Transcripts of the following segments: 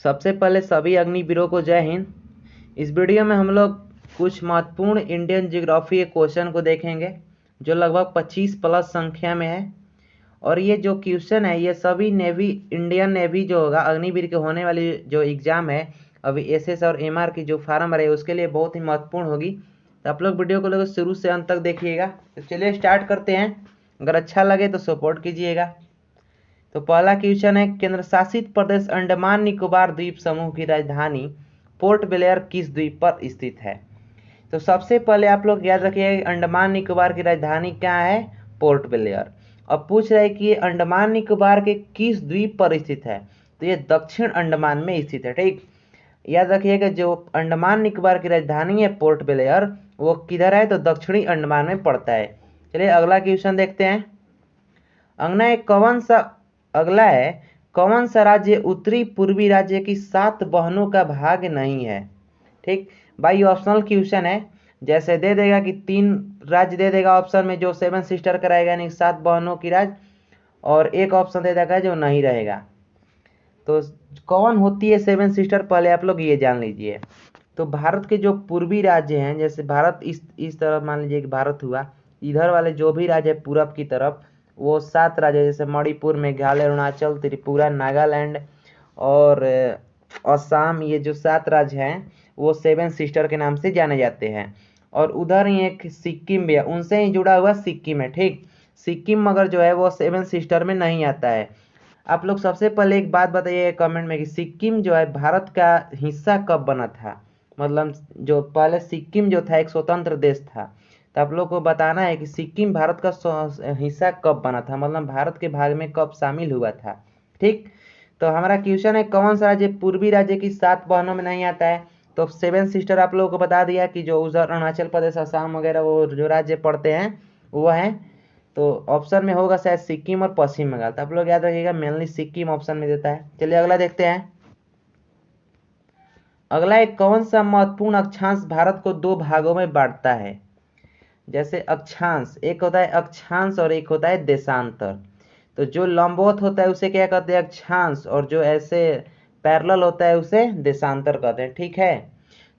सबसे पहले सभी अग्निवीरों को जय हिंद। इस वीडियो में हम लोग कुछ महत्वपूर्ण इंडियन ज्योग्राफी के क्वेश्चन को देखेंगे जो लगभग 25 प्लस संख्या में है। और ये जो क्वेश्चन है ये सभी नेवी, इंडियन नेवी जो होगा अग्निवीर के होने वाली जो एग्जाम है अभी एसएस और एमआर की जो फार्म रहे उसके लिए बहुत ही महत्वपूर्ण होगी। तो आप लोग वीडियो को लोग शुरू से अंत तक देखिएगा। तो चलिए स्टार्ट करते हैं। अगर अच्छा लगे तो सपोर्ट कीजिएगा। तो पहला क्वेश्चन है, केंद्र शासित प्रदेश अंडमान निकोबार द्वीप समूह की राजधानी पोर्ट ब्लेयर किस द्वीप पर स्थित है? तो सबसे पहले आप लोग याद रखिएगा अंडमान निकोबार की राजधानी क्या है? Port Blair. अब पूछ रहे हैं कि ये अंडमान निकोबार के किस द्वीप पर स्थित है? तो ये दक्षिण अंडमान में स्थित है। ठीक, याद रखिएगा जो अंडमान निकोबार की राजधानी है पोर्ट ब्लेयर वो किधर है? तो दक्षिणी अंडमान में पड़ता है। चलिए अगला क्वेश्चन देखते हैं। अगला है कौन सा राज्य उत्तरी पूर्वी राज्य की 7 बहनों का भाग नहीं है? ठीक भाई, ऑप्शनल क्वेश्चन है। जैसे दे देगा कि 3 राज्य दे देगा ऑप्शन में जो 7 सिस्टर कराएगा यानी 7 बहनों की राज्य, और एक ऑप्शन दे देगा जो नहीं रहेगा। तो कौन होती है 7 सिस्टर, पहले आप लोग ये जान लीजिए। तो भारत के जो पूर्वी राज्य हैं, जैसे भारत इस तरफ मान लीजिए कि भारत हुआ, इधर वाले जो भी राज्य है पूरब की तरफ वो 7 राज्य जैसे मणिपुर, मेघालय, अरुणाचल, त्रिपुरा, नागालैंड और असम, ये जो 7 राज्य हैं वो 7 सिस्टर के नाम से जाने जाते हैं। और उधर ही एक सिक्किम भी है, उनसे ही जुड़ा हुआ सिक्किम है। ठीक, सिक्किम मगर जो है वो 7 सिस्टर में नहीं आता है। आप लोग सबसे पहले एक बात बताइए कमेंट में कि सिक्किम जो है भारत का हिस्सा कब बना था? मतलब जो पहले सिक्किम जो था एक स्वतंत्र देश था, तो आप लोग को बताना है कि सिक्किम भारत का हिस्सा कब बना था, मतलब भारत के भाग में कब शामिल हुआ था। ठीक, तो हमारा क्वेश्चन है कौन सा राज्य पूर्वी राज्य की 7 बहनों में नहीं आता है? तो 7 सिस्टर आप लोगों को बता दिया कि जो उधर अरुणाचल प्रदेश, असम वगैरह वो जो राज्य पड़ते हैं वो हैं। तो ऑप्शन में होगा शायद सिक्किम और पश्चिम बंगाल। तो आप लोग याद रखिएगा मेनली सिक्किम ऑप्शन में देता है। चलिए अगला देखते हैं। अगला एक कौन सा महत्वपूर्ण अक्षांश भारत को 2 भागों में बांटता है? जैसे अक्षांश, एक होता है अक्षांश और एक होता है देशांतर। तो जो लंबवत होता है उसे क्या कहते हैं? अक्षांश, और जो ऐसे पैरेलल होता है उसे देशांतर कहते हैं। ठीक है,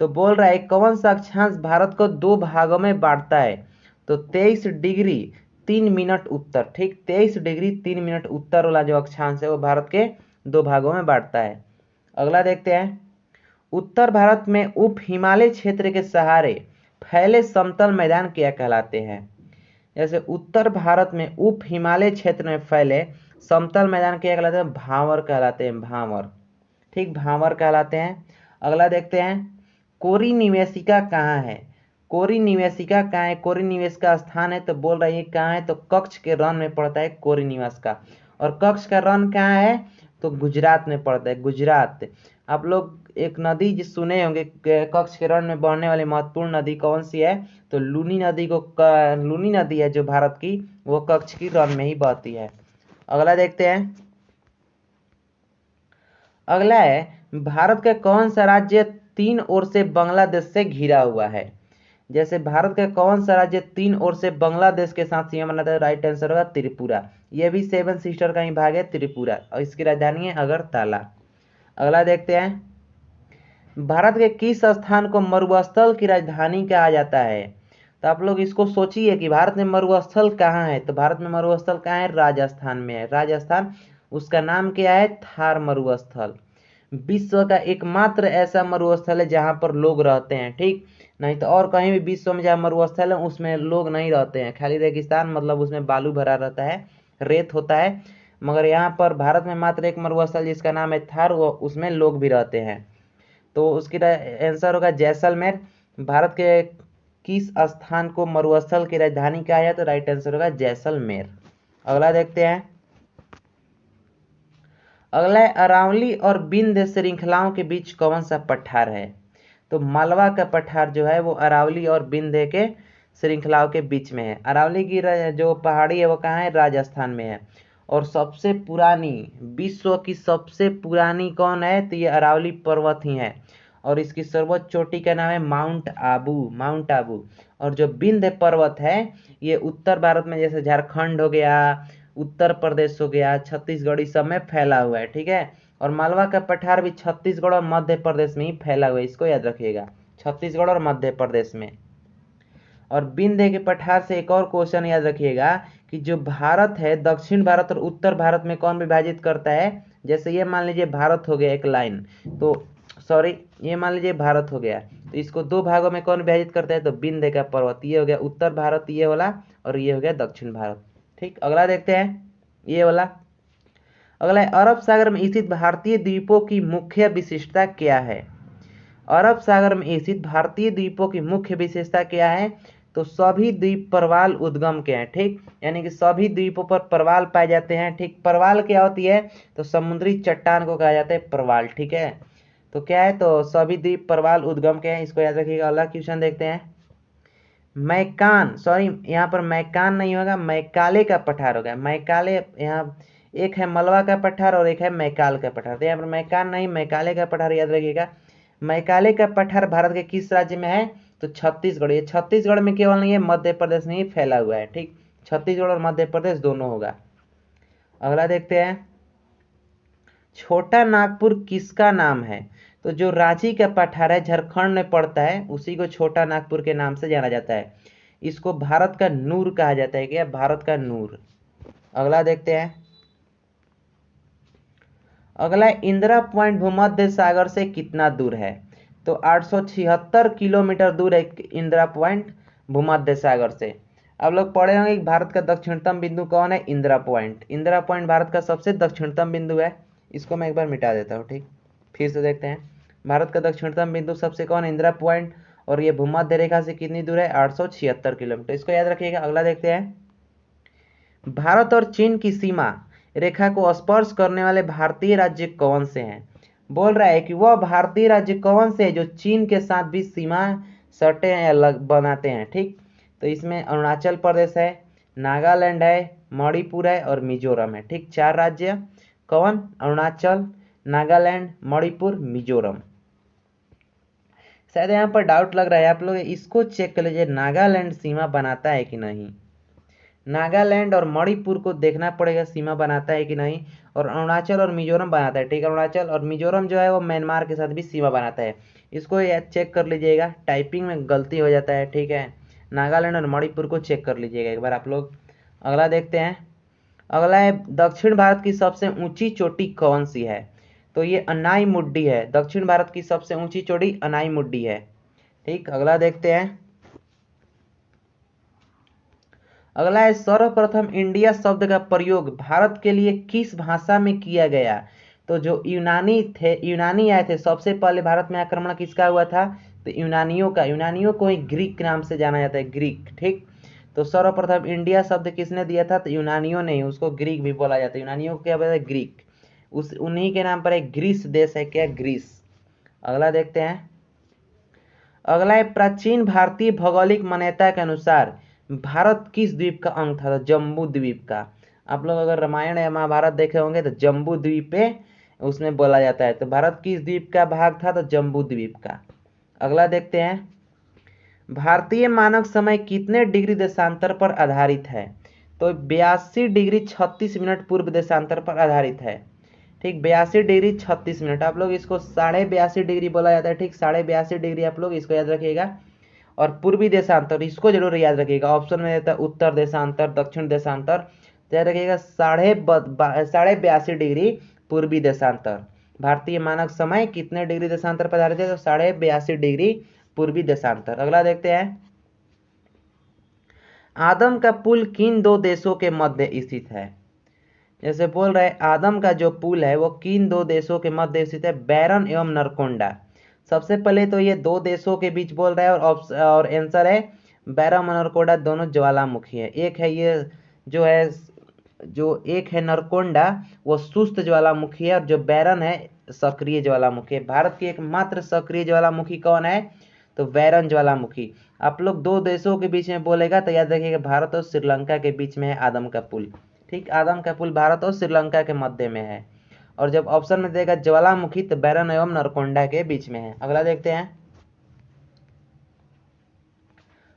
तो बोल रहा है कौन सा अक्षांश भारत को 2 भागों में बांटता है? तो 23 डिग्री 3 मिनट उत्तर। ठीक, 23 डिग्री 3 मिनट उत्तर वाला जो अक्षांश है वो भारत के 2 भागों में बांटता है। अगला देखते हैं। उत्तर भारत में उप हिमालय क्षेत्र के सहारे फैले समतल मैदान क्या कहलाते हैं? जैसे उत्तर भारत में उप हिमालय क्षेत्र में फैले समतल मैदान क्या कहलाते हैं? भांवर कहलाते हैं, भांवर। ठीक, भांवर कहलाते हैं। अगला देखते हैं। कोरी निवेशिका कहाँ है? कोरी निवेशिका कहाँ है? कोरी निवेश का स्थान है, तो बोल रही है कहाँ है? तो कच्छ के रण में पड़ता है कोरी निवास का। और कच्छ का रण कहाँ है? तो गुजरात में पड़ता है, गुजरात। आप लोग एक नदी जो सुने होंगे कच्छ के रण में बहने वाली महत्वपूर्ण नदी कौन सी है? तो लूनी नदी लूनी नदी है जो भारत की, वो कच्छ की रण में ही बहती है। अगला देखते हैं। अगला है भारत का कौन सा राज्य 3 ओर से बांग्लादेश से घिरा हुआ है? जैसे भारत का कौन सा राज्य 3 ओर से बांग्लादेश के साथ सीमा बनाता है? राइट आंसर होगा त्रिपुरा। यह भी 7 सिस्टर का ही भाग है त्रिपुरा, और इसकी राजधानी है अगरतला। अगला देखते हैं। भारत के किस स्थान को मरुस्थल की राजधानी कहा जाता है? तो आप लोग इसको सोचिए कि भारत में मरुस्थल कहाँ है? तो भारत में मरुस्थल कहाँ है? राजस्थान में है, राजस्थान। उसका नाम क्या है? थार मरुस्थल। विश्व का एकमात्र ऐसा मरुस्थल है जहां पर लोग रहते हैं। ठीक, नहीं तो और कहीं भी विश्व में जहाँ मरुस्थल है उसमें लोग नहीं रहते हैं, खाली रेगिस्तान, मतलब उसमें बालू भरा रहता है, रेत होता है। मगर यहाँ पर भारत में मात्र एक मरुस्थल जिसका नाम है थार, वो उसमें लोग भी रहते हैं। तो उसकी आंसर होगा जैसलमेर। भारत के किस स्थान को मरुस्थल की राजधानी कहा जाए? तो राइट आंसर होगा जैसलमेर। अगला देखते हैं। अगला है अरावली और विंध्य श्रृंखलाओं के बीच कौन सा पठार है? तो मालवा का पठार जो है वो अरावली और विंध्य के श्रृंखलाओं के बीच में है। अरावली की जो पहाड़ी है वो कहाँ है? राजस्थान में है। और सबसे पुरानी, विश्व की सबसे पुरानी कौन है? तो ये अरावली पर्वत ही है, और इसकी सर्वोच्च चोटी का नाम है माउंट आबू, माउंट आबू। और जो विंध्य पर्वत है ये उत्तर भारत में जैसे झारखंड हो गया, उत्तर प्रदेश हो गया, छत्तीसगढ़, इस सब में फैला हुआ है। ठीक है, और मालवा का पठार भी छत्तीसगढ़ और मध्य प्रदेश में ही फैला हुआ है, इसको याद रखिएगा, छत्तीसगढ़ और मध्य प्रदेश में। और विंध्य के पठार से एक और क्वेश्चन याद रखिएगा कि जो भारत है दक्षिण भारत और उत्तर भारत में कौन विभाजित करता है। जैसे ये मान लीजिए भारत हो गया एक लाइन, तो सॉरी ये मान लीजिए भारत हो गया, तो इसको दो भागों में कौन विभाजित करता है, तो विंध्य का पर्वत। ये हो गया उत्तर भारत ये वाला, और ये हो गया दक्षिण भारत। ठीक, अगला देखते हैं ये वाला। अगला है अरब सागर में स्थित भारतीय द्वीपों की मुख्य विशेषता क्या है। अरब सागर में स्थित भारतीय द्वीपों की मुख्य विशेषता क्या है, तो सभी द्वीप प्रवाल उद्गम के हैं। ठीक, यानी कि सभी द्वीपों पर प्रवाल पाए जाते हैं। ठीक, प्रवाल क्या होती है, तो समुद्री चट्टान को कहा जाता है प्रवाल। ठीक है, तो क्या है, तो सभी द्वीप प्रवाल उद्गम के हैं, इसको याद रखिएगा। अगला क्वेश्चन देखते हैं। मैकान, सॉरी यहाँ पर मैकान नहीं होगा, मैकाले का पठार होगा। मैकाले, यहाँ एक है मलवा का पठार और एक है मैकाल का पठार, तो यहाँ पर मैकान नहीं मैकाले का पठार याद रखिएगा। मैकाले का पठार भारत के किस राज्य में है, तो छत्तीसगढ़। ये छत्तीसगढ़ में केवल नहीं है, मध्य प्रदेश में ही फैला हुआ है। ठीक, छत्तीसगढ़ और मध्य प्रदेश दोनों होगा। अगला देखते हैं, छोटा नागपुर किसका नाम है, तो जो रांची का पठार है झारखंड में पड़ता है, उसी को छोटा नागपुर के नाम से जाना जाता है। इसको भारत का नूर कहा जाता है। क्या, भारत का नूर। अगला देखते हैं। अगला इंदिरा पॉइंट भूमध्य सागर से कितना दूर है, तो 876 किलोमीटर दूर है इंदिरा पॉइंट भूमध्य सागर से। आप लोग पढ़े होंगे कि भारत का दक्षिणतम बिंदु कौन है, इंदिरा पॉइंट। इंदिरा पॉइंट भारत का सबसे दक्षिणतम बिंदु है। इसको मैं एक बार मिटा देता हूँ। ठीक, फिर से देखते हैं। भारत का दक्षिणतम बिंदु सबसे कौन है, इंदिरा पॉइंट, और ये भूमध्य रेखा से कितनी दूर है, 876 किलोमीटर। इसको याद रखिएगा। अगला देखते हैं, भारत और चीन की सीमा रेखा को स्पर्श करने वाले भारतीय राज्य कौन से हैं। बोल रहा है कि वह भारतीय राज्य कौन से हैं जो चीन के साथ भी सीमा सटे हैं या बनाते हैं। ठीक, तो इसमें अरुणाचल प्रदेश है, नागालैंड है, मणिपुर है और मिजोरम है। ठीक, चार राज्य कौन, अरुणाचल, नागालैंड, मणिपुर, मिजोरम। शायद यहाँ पर डाउट लग रहा है आप लोग, इसको चेक कर लीजिए नागालैंड सीमा बनाता है कि नहीं। नागालैंड और मणिपुर को देखना पड़ेगा सीमा बनाता है कि नहीं, और अरुणाचल और मिजोरम बनाता है। ठीक, अरुणाचल और मिजोरम जो है वो म्यांमार के साथ भी सीमा बनाता है। इसको चेक कर लीजिएगा, टाइपिंग में गलती हो जाता है। ठीक है, नागालैंड और मणिपुर को चेक कर लीजिएगा एक बार आप लोग। अगला देखते हैं। अगला है दक्षिण भारत की सबसे ऊंची चोटी कौन सी है, तो ये अनाईमुड्डी है। दक्षिण भारत की सबसे ऊंची चोटी अनाईमुड्डी है। ठीक, अगला देखते हैं। अगला है सर्वप्रथम इंडिया शब्द का प्रयोग भारत के लिए किस भाषा में किया गया, तो जो यूनानी आए थे सबसे पहले भारत में आक्रमण किसका हुआ था, तो यूनानियों का। यूनानियों को ही ग्रीक नाम से जाना जाता है, ग्रीक। ठीक, तो सर्वप्रथम इंडिया शब्द किसने दिया था, तो यूनानियों ने, उसको ग्रीक भी बोला जाता है। यूनानियों को क्या बोलते हैं, ग्रीक। उन्हीं के नाम पर एक ग्रीस देश है, क्या, ग्रीस। अगला देखते हैं। अगला है प्राचीन भारतीय भौगोलिक मान्यता के अनुसार भारत किस द्वीप का अंग था, तो जम्बू द्वीप का। आप लोग अगर रामायण या महाभारत देखे होंगे तो जम्बू द्वीप पे उसमें बोला जाता है, तो भारत किस द्वीप का भाग था, तो जम्बू द्वीप का। अगला देखते हैं। भारतीय मानक समय कितने डिग्री देशांतर पर आधारित है, तो 82 डिग्री 36 मिनट पूर्व देशांतर पर आधारित है। ठीक, 82 डिग्री 36 मिनट। आप लोग इसको 82.5 डिग्री बोला जाता है। ठीक, 82.5 डिग्री आप लोग इसको याद रखिएगा। और पूर्वी देशांतर इसको जरूर याद रखिएगा, ऑप्शन में देता है उत्तर देशांतर, दक्षिण देशांतर, तो याद रखिएगा 82.5 डिग्री पूर्वी देशांतर। भारतीय मानक समय कितने डिग्री देशांतर पर आधारित है, तो 82.5 डिग्री पूर्वी देशांतर। अगला देखते हैं। आदम का पुल किन दो देशों के मध्य स्थित है, जैसे बोल रहे हैं आदम का जो पुल है वो किन दो देशों के मध्य स्थित है, बैरन एवं नरकोंडा। सबसे पहले तो ये दो देशों के बीच बोल रहा है, और आंसर है बैरन और नरकोंडा दोनों ज्वालामुखी है। एक है ये जो एक है नरकोंडा वो सुस्त ज्वालामुखी है, और जो बैरन है सक्रिय ज्वालामुखी है। भारत की एकमात्र सक्रिय ज्वालामुखी कौन है, तो बैरन ज्वालामुखी। आप लोग दो देशों के बीच में बोलेगा तो याद रखिएगा भारत और श्रीलंका के बीच में है आदम का पुल। ठीक, आदम का पुल भारत और श्रीलंका के मध्य में है। और जब ऑप्शन में देगा ज्वालामुखी तो बैरन एवं नरकोंडा के बीच में है। अगला देखते हैं।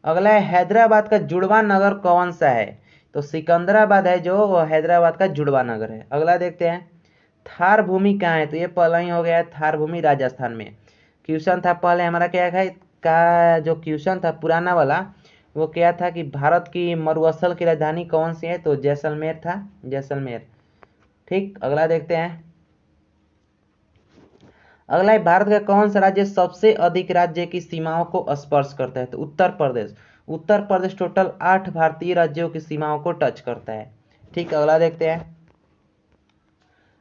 अगला है हैदराबाद का जुड़वा नगर कौन सा है, तो सिकंदराबाद है जो हैदराबाद का जुड़वा नगर है। अगला देखते हैं। थार भूमि कहाँ है? तो ये पहला ही हो गया है, थार भूमि राजस्थान में। क्वेश्चन था पहले हमारा क्या है का, जो क्वेश्चन था पुराना वाला वो क्या था कि भारत की मरुस्थल की राजधानी कौन सी है? तो जैसलमेर था, जैसलमेर। ठीक, अगला देखते हैं। अगला है, भारत का कौन सा राज्य सबसे अधिक राज्य की सीमाओं को स्पर्श करता है? तो उत्तर प्रदेश। उत्तर प्रदेश टोटल 8 भारतीय राज्यों की सीमाओं को टच करता है। ठीक, अगला देखते हैं।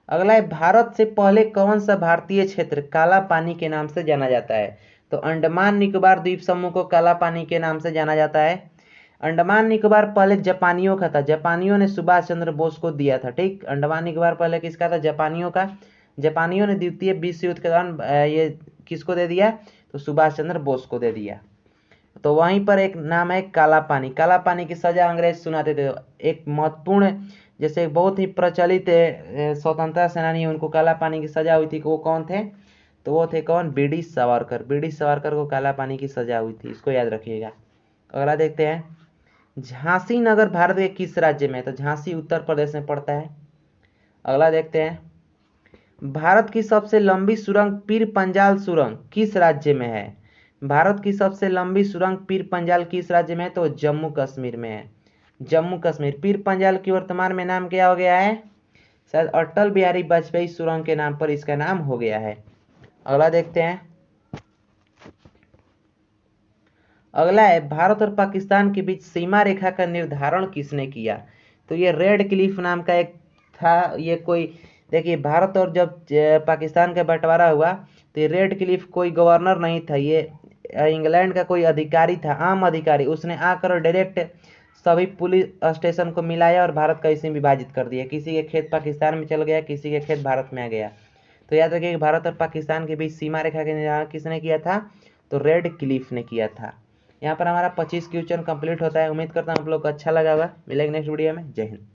अगला है, भारत से पहले कौन सा भारतीय क्षेत्र काला पानी के नाम से जाना जाता है? तो अंडमान निकोबार द्वीप समूह को काला पानी के नाम से जाना जाता है। अंडमान निकोबार पहले जापानियों का था, जापानियों ने सुभाष चंद्र बोस को दिया था। ठीक, अंडमान निकोबार पहले किसका था? जापानियों का। जापानियों ने द्वितीय विश्व युद्ध के दौरान ये किसको दे दिया? तो सुभाष चंद्र बोस को दे दिया। तो वहीं पर एक नाम है काला पानी। काला पानी की सजा अंग्रेज सुनाते थे। एक महत्वपूर्ण, जैसे बहुत ही प्रचलित स्वतंत्रता सेनानी, उनको काला पानी की सजा हुई थी। वो कौन थे? तो वो थे कौन? बीडी सावरकर। बीडी सावरकर को काला पानी की सजा हुई थी, इसको याद रखिएगा। अगला देखते हैं, झांसी नगर भारत के किस राज्य में है? तो झांसी उत्तर प्रदेश में पड़ता है। अगला देखते हैं, भारत की सबसे लंबी सुरंग पीर पंजाल सुरंग किस राज्य में है? भारत की सबसे लंबी सुरंग पीर पंजाल किस राज्य में है? तो जम्मू कश्मीर में है, जम्मू कश्मीर। पीर पंजाल की वर्तमान में नाम क्या हो गया है? शायद अटल बिहारी वाजपेयी सुरंग के नाम पर इसका नाम हो गया है। अगला देखते हैं। अगला है, भारत और पाकिस्तान के बीच सीमा रेखा का निर्धारण किसने किया? तो ये रेड क्लिफ नाम का एक था। ये कोई, देखिए, भारत और जब पाकिस्तान का बंटवारा हुआ तो ये रेड क्लिफ कोई गवर्नर नहीं था, ये इंग्लैंड का कोई अधिकारी था, आम अधिकारी। उसने आकर डायरेक्ट सभी पुलिस स्टेशन को मिलाया और भारत का इसी में विभाजित कर दिया। किसी के खेत पाकिस्तान में चल गया, किसी के खेत भारत में आ गया। तो याद रखिए कि भारत और पाकिस्तान के बीच सीमा रेखा का निर्धारण किसने किया था? तो रेड क्लिफ ने किया था। यहाँ पर हमारा 25 क्वेश्चन कंप्लीट होता है। उम्मीद करता हूँ आप लोग को अच्छा लगा होगा। मिलेंगे नेक्स्ट वीडियो में। जय हिंद।